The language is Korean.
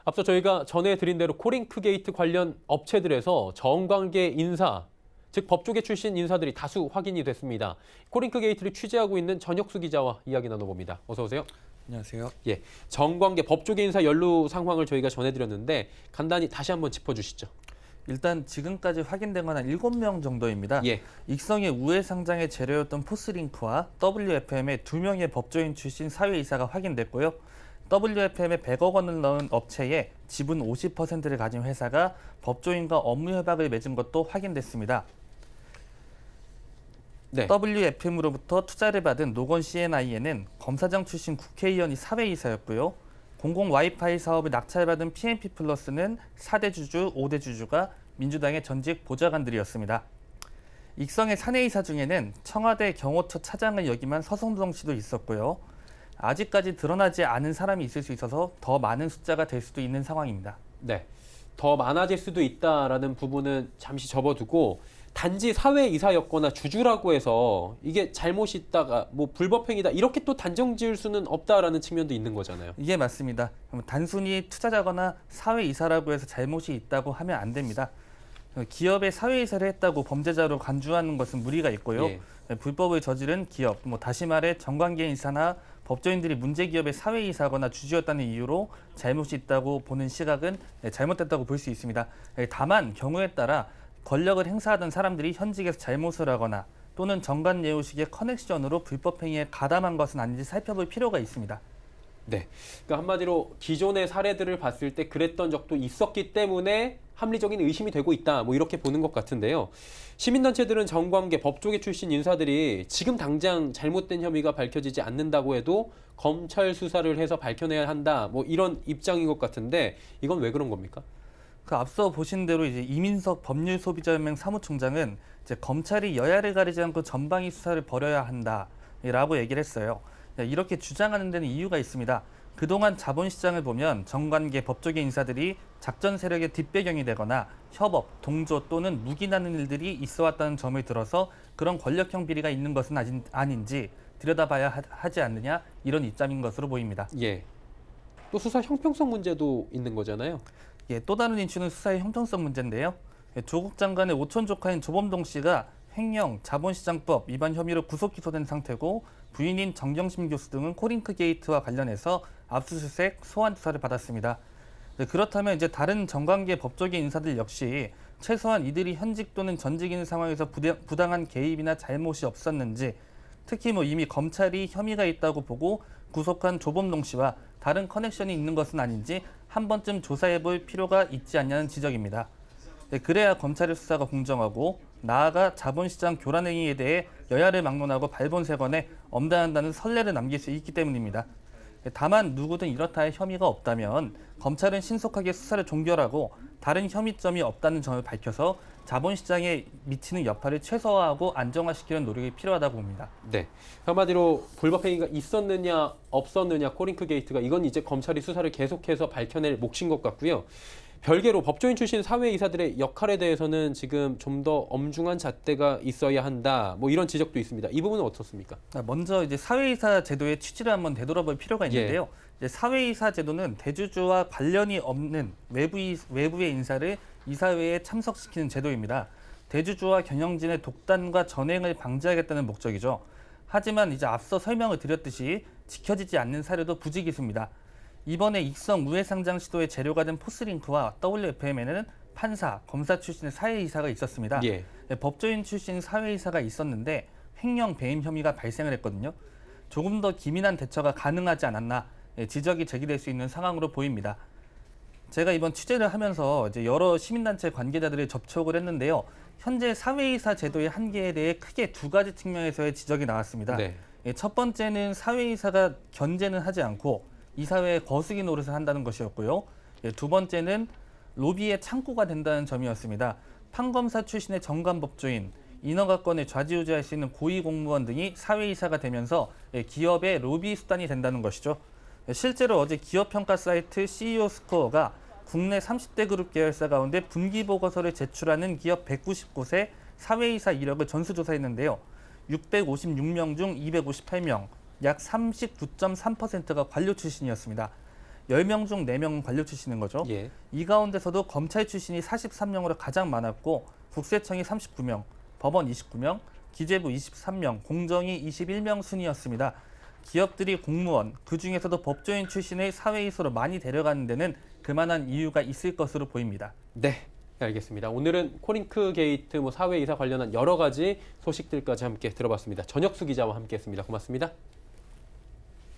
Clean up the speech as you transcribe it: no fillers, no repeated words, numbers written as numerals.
앞서 저희가 전해드린 대로 코링크 게이트 관련 업체들에서 정관계 인사, 즉 법조계 출신 인사들이 다수 확인이 됐습니다. 코링크 게이트를 취재하고 있는 전혁수 기자와 이야기 나눠봅니다. 어서 오세요. 안녕하세요. 예, 정관계 법조계 인사 연루 상황을 저희가 전해드렸는데 간단히 다시 한번 짚어주시죠. 일단 지금까지 확인된 건 한 7명 정도입니다. 예. 익성의 우회 상장의 재료였던 포스링크와 WFM의 2명의 법조인 출신 사회이사가 확인됐고요. WFM에 100억 원을 넣은 업체에 지분 50%를 가진 회사가 법조인과 업무 협약을 맺은 것도 확인됐습니다. 네. WFM으로부터 투자를 받은 노건 C&I에는 검사장 출신 국회의원이 사회이사였고요. 공공 와이파이 사업을 낙찰받은 PNP 플러스는 4대 주주, 5대 주주가 민주당의 전직 보좌관들이었습니다. 익성의 사내이사 중에는 청와대 경호처 차장을 역임한 서성동 씨도 있었고요. 아직까지 드러나지 않은 사람이 있을 수 있어서 더 많은 숫자가 될 수도 있는 상황입니다. 네. 더 많아질 수도 있다라는 부분은 잠시 접어두고 단지 사회이사였거나 주주라고 해서 이게 잘못이 있다가 뭐 불법행위다 이렇게 또 단정 지을 수는 없다라는 측면도 있는 거잖아요. 이게 맞습니다. 단순히 투자자거나 사회이사라고 해서 잘못이 있다고 하면 안 됩니다. 기업에 사회이사를 했다고 범죄자로 간주하는 것은 무리가 있고요. 예. 불법을 저지른 기업, 다시 말해 정관계 인사나 법조인들이 문제기업의 사회이사거나 주주였다는 이유로 잘못이 있다고 보는 시각은 잘못됐다고 볼 수 있습니다. 다만 경우에 따라 권력을 행사하던 사람들이 현직에서 잘못을 하거나 또는 정관예우식의 커넥션으로 불법행위에 가담한 것은 아닌지 살펴볼 필요가 있습니다. 네. 그러니까 한마디로 기존의 사례들을 봤을 때 그랬던 적도 있었기 때문에 합리적인 의심이 되고 있다. 뭐 이렇게 보는 것 같은데요. 시민단체들은 정관계 법조계 출신 인사들이 지금 당장 잘못된 혐의가 밝혀지지 않는다고 해도 검찰 수사를 해서 밝혀내야 한다. 뭐 이런 입장인 것 같은데 이건 왜 그런 겁니까? 앞서 보신 대로 이제 이민석 법률소비자연맹 사무총장은 이제 검찰이 여야를 가리지 않고 전방위 수사를 벌여야 한다라고 얘기를 했어요. 이렇게 주장하는 데는 이유가 있습니다. 그동안 자본시장을 보면 정관계 법조계 인사들이 작전 세력의 뒷배경이 되거나 협업, 동조 또는 묵인하는 일들이 있어왔다는 점을 들어서 그런 권력형 비리가 있는 것은 아닌지 들여다봐야 하지 않느냐 이런 입장인 것으로 보입니다. 예. 또 수사 형평성 문제도 있는 거잖아요. 예, 또 다른 이슈는 수사의 형평성 문제인데요. 조국 장관의 오촌 조카인 조범동 씨가 횡령, 자본시장법 위반 혐의로 구속 기소된 상태고 부인인 정경심 교수 등은 코링크 게이트와 관련해서 압수수색, 소환 조사를 받았습니다. 그렇다면 이제 다른 정관계 법조계 인사들 역시 최소한 이들이 현직 또는 전직인 상황에서 부당한 개입이나 잘못이 없었는지, 특히 이미 검찰이 혐의가 있다고 보고 구속한 조범동 씨와 다른 커넥션이 있는 것은 아닌지 한 번쯤 조사해볼 필요가 있지 않냐는 지적입니다. 그래야 검찰의 수사가 공정하고 나아가 자본시장 교란 행위에 대해 여야를 막론하고 발본색원에 엄단한다는 선례를 남길 수 있기 때문입니다. 다만 누구든 이렇다 할 혐의가 없다면 검찰은 신속하게 수사를 종결하고 다른 혐의점이 없다는 점을 밝혀서 자본시장에 미치는 여파를 최소화하고 안정화시키는 노력이 필요하다고 봅니다. 네. 한마디로 불법행위가 있었느냐 없었느냐 코링크 게이트가 이건 이제 검찰이 수사를 계속해서 밝혀낼 몫인 것 같고요. 별개로 법조인 출신 사회이사들의 역할에 대해서는 지금 좀 더 엄중한 잣대가 있어야 한다. 뭐 이런 지적도 있습니다. 이 부분은 어떻습니까? 먼저 이제 사회이사 제도의 취지를 한번 되돌아볼 필요가 있는데요. 이제 사회이사 제도는 대주주와 관련이 없는 외부의 인사를 이사회에 참석시키는 제도입니다. 대주주와 경영진의 독단과 전횡을 방지하겠다는 목적이죠. 하지만 이제 앞서 설명을 드렸듯이 지켜지지 않는 사례도 부지기수입니다. 이번에 익성 우회상장 시도의 재료가 된 포스링크와 WFM에는 판사, 검사 출신의 사회이사가 있었습니다. 예. 법조인 출신 사회이사가 있었는데 횡령 배임 혐의가 발생을 했거든요. 조금 더 기민한 대처가 가능하지 않았나 지적이 제기될 수 있는 상황으로 보입니다. 제가 이번 취재를 하면서 이제 여러 시민단체 관계자들을 접촉을 했는데요. 현재 사회이사 제도의 한계에 대해 크게 두 가지 측면에서의 지적이 나왔습니다. 네. 첫 번째는 사회이사가 견제는 하지 않고 이사회에 거수기 노릇을 한다는 것이었고요. 두 번째는 로비의 창구가 된다는 점이었습니다. 판검사 출신의 정관법조인, 인허가권을 좌지우지할 수 있는 고위공무원 등이 사회이사가 되면서 기업의 로비 수단이 된다는 것이죠. 실제로 어제 기업평가 사이트 CEO 스코어가 국내 30대 그룹 계열사 가운데 분기보고서를 제출하는 기업 190곳의 사회이사 이력을 전수조사했는데요. 656명 중 258명, 약 39.3%가 관료 출신이었습니다. 10명 중 4명은 관료 출신인 거죠. 예. 이 가운데서도 검찰 출신이 43명으로 가장 많았고 국세청이 39명, 법원 29명, 기재부 23명, 공정위 21명 순이었습니다. 기업들이 공무원, 그중에서도 법조인 출신의 사회이사로 많이 데려가는 데는 그만한 이유가 있을 것으로 보입니다. 네, 알겠습니다. 오늘은 코링크 게이트 사회이사 관련한 여러 가지 소식들까지 함께 들어봤습니다. 전혁수 기자와 함께했습니다. 고맙습니다.